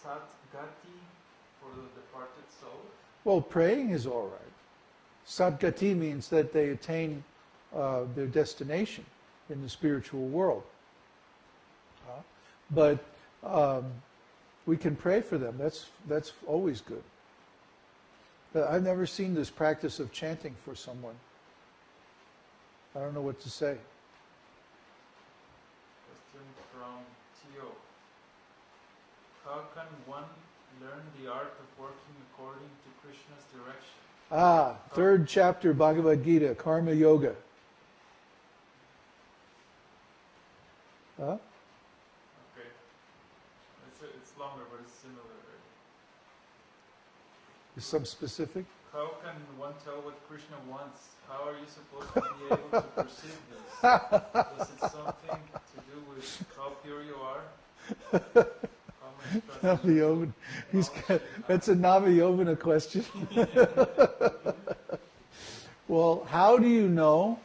Satgati for the departed soul? Well, praying is all right. Satgati means that they attain their destination in the spiritual world. But we can pray for them. That's always good. I've never seen this practice of chanting for someone. I don't know what to say. Question from Tio. How can one learn the art of working according to Krishna's direction? Third chapter, Bhagavad-gītā, Karma Yoga. Okay. It's longer, but it's similar. Is some specific? How can one tell what Krishna wants? How are you supposed to be able to perceive this? Is it something to do with how pure you are? How much Navayovana. That's a Navayovana question. Well, how do you know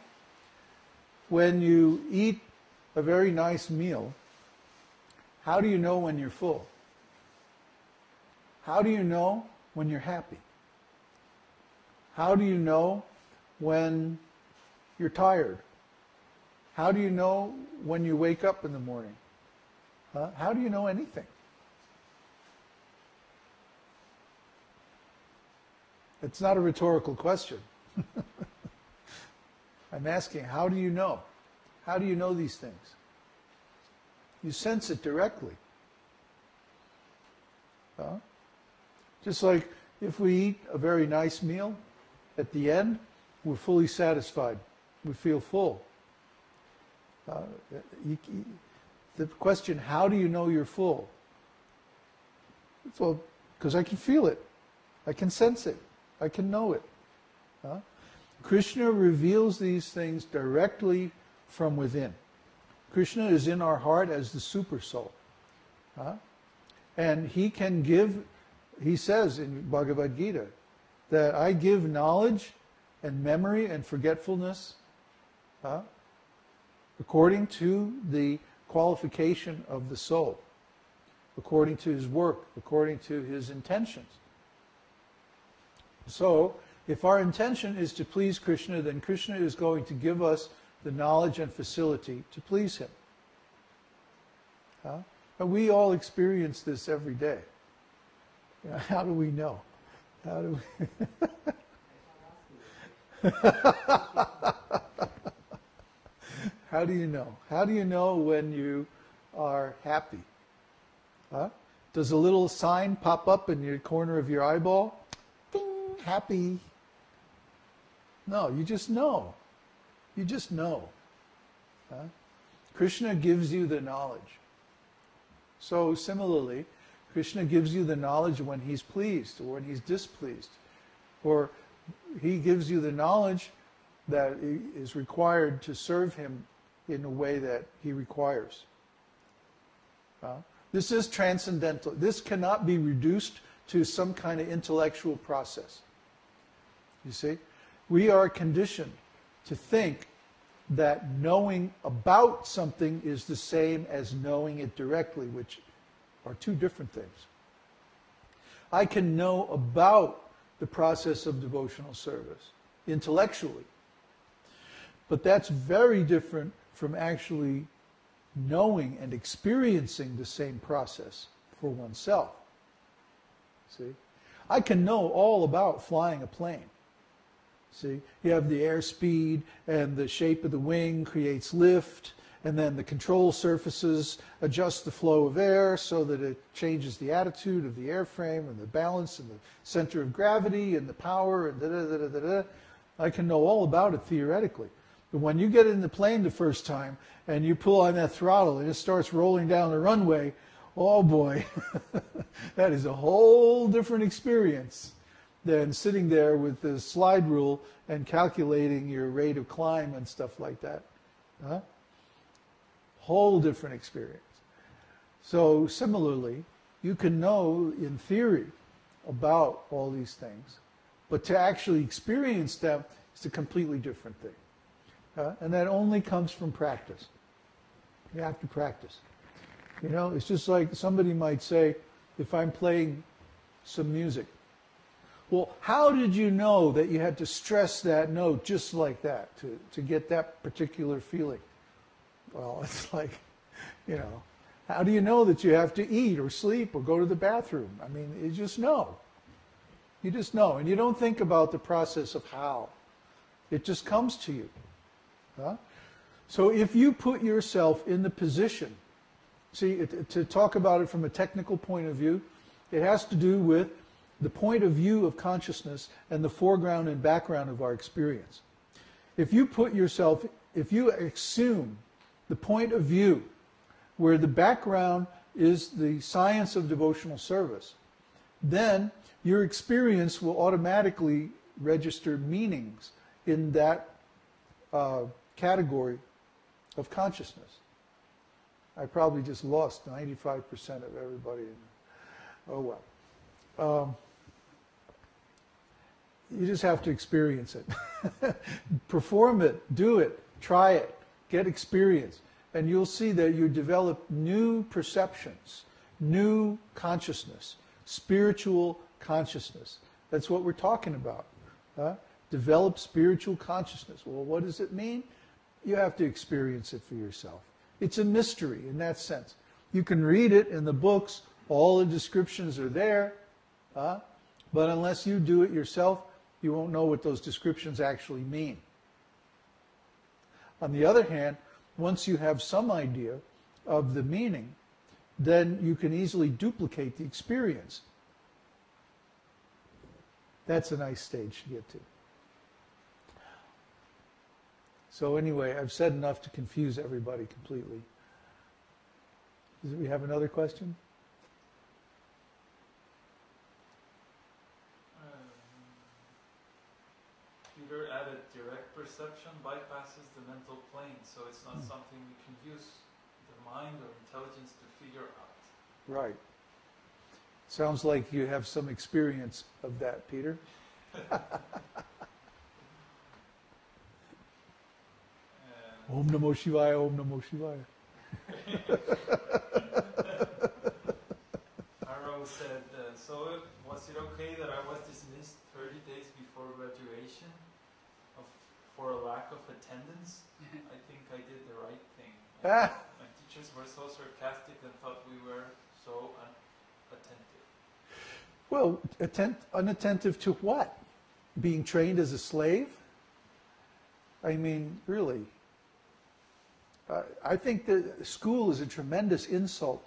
when you eat a very nice meal? How do you know when you're full? How do you know when you're happy? How do you know when you're tired? How do you know when you wake up in the morning? How do you know anything? It's not a rhetorical question. I'm asking, how do you know? How do you know these things? You sense it directly. Just like if we eat a very nice meal, at the end, we're fully satisfied. We feel full. The question, how do you know you're full? Well, because I can feel it. I can sense it. I can know it. Krishna reveals these things directly from within. Krishna is in our heart as the super soul. And he can give, he says in Bhagavad-gītā, that I give knowledge and memory and forgetfulness according to the qualification of the soul, according to his work, according to his intentions. So, if our intention is to please Krishna, then Krishna is going to give us the knowledge and facility to please him. And we all experience this every day. How do we know? How do we... How do you know? How do you know when you are happy? Does a little sign pop up in your corner of your eyeball? Ding, happy. No, you just know. You just know. Krishna gives you the knowledge. So similarly, Krishna gives you the knowledge when he's pleased or when he's displeased. Or he gives you the knowledge that is required to serve him in a way that he requires. This is transcendental. This cannot be reduced to some kind of intellectual process. You see? We are conditioned to think that knowing about something is the same as knowing it directly, which are two different things. I can know about the process of devotional service intellectually, but that's very different from actually knowing and experiencing the same process for oneself. See? I can know all about flying a plane. See? You have the airspeed, and the shape of the wing creates lift, and then the control surfaces adjust the flow of air so that it changes the attitude of the airframe and the balance and the center of gravity and the power and da-da-da-da-da-da. I can know all about it theoretically. But when you get in the plane the first time and you pull on that throttle and it starts rolling down the runway, oh boy, that is a whole different experience than sitting there with the slide rule and calculating your rate of climb and stuff like that. Whole different experience. So similarly, you can know in theory about all these things, but to actually experience them is a completely different thing. And that only comes from practice. You have to practice. You know, it's just like somebody might say, if I'm playing some music. Well, how did you know that you had to stress that note just like that to get that particular feeling? Well, it's like, you know, how do you know that you have to eat or sleep or go to the bathroom? I mean, you just know. You just know. And you don't think about the process of how. It just comes to you. Huh? So if you put yourself in the position, see, to talk about it from a technical point of view, it has to do with the point of view of consciousness and the foreground and background of our experience. If you put yourself, if you assume the point of view where the background is the science of devotional service, then your experience will automatically register meanings in that category of consciousness. I probably just lost 95% of everybody. Oh well. You just have to experience it. Perform it, do it, try it, get experience. And you'll see that you develop new perceptions, new consciousness, spiritual consciousness. That's what we're talking about. Develop spiritual consciousness. Well, what does it mean? You have to experience it for yourself. It's a mystery in that sense. You can read it in the books. All the descriptions are there. But unless you do it yourself, you won't know what those descriptions actually mean. On the other hand, once you have some idea of the meaning, then you can easily duplicate the experience. That's a nice stage to get to. So anyway, I've said enough to confuse everybody completely. Do we have another question? Peter added, direct perception bypasses the mental plane, so it's not something we can use the mind or intelligence to figure out. Right. Sounds like you have some experience of that, Peter. Om Namo Shivaya, Om Namo Shivaya. Haro said, so was it okay that I was dismissed 30 days before graduation for a lack of attendance? I think I did the right thing. My teachers were so sarcastic and thought we were so unattentive. Well, unattentive to what? Being trained as a slave? I mean, really. I think that school is a tremendous insult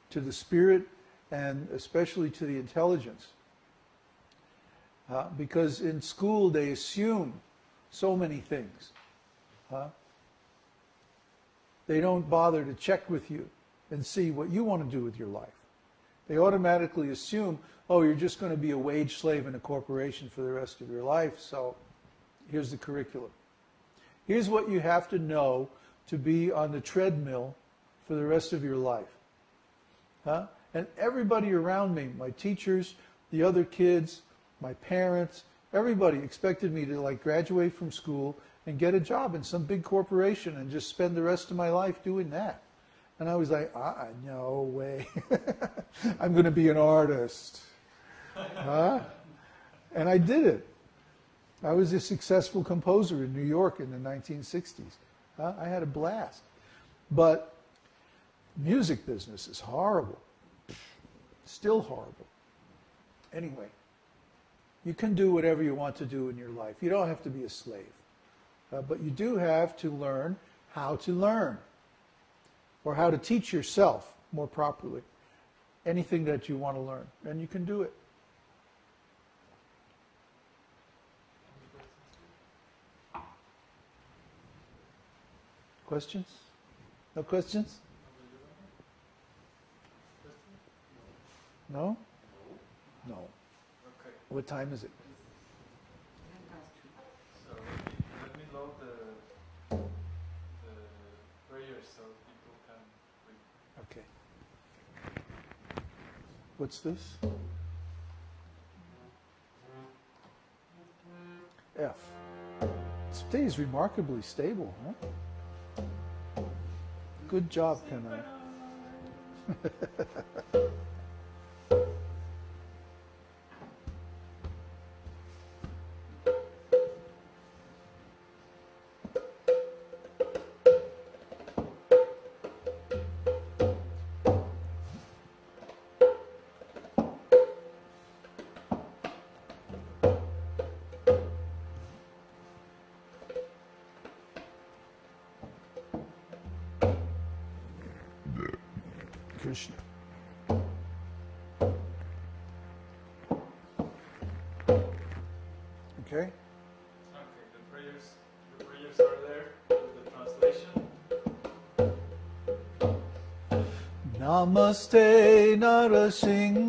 to the spirit and especially to the intelligence. Because in school they assume so many things. They don't bother to check with you and see what you want to do with your life. They automatically assume, oh, you're just going to be a wage slave in a corporation for the rest of your life, so here's the curriculum. Here's what you have to know to be on the treadmill for the rest of your life. And everybody around me, my teachers, the other kids, my parents, everybody expected me to like graduate from school and get a job in some big corporation and just spend the rest of my life doing that. And I was like, no way. I'm going to be an artist. And I did it. I was a successful composer in New York in the 1960s. I had a blast. But music business is horrible. Still horrible. Anyway, you can do whatever you want to do in your life. You don't have to be a slave. But you do have to learn how to learn. Or how to teach yourself more properly. Anything that you want to learn. And you can do it. Questions? No questions? No? No. Okay. What time is it? So let me load the prayers so people can read. Okay. What's this? F. It stays remarkably stable, huh? Good job, Kṛṣṇa. Kṛṣṇa. Okay? Okay, the prayers are there. The translation. Namaste Nṛsiṁhaya.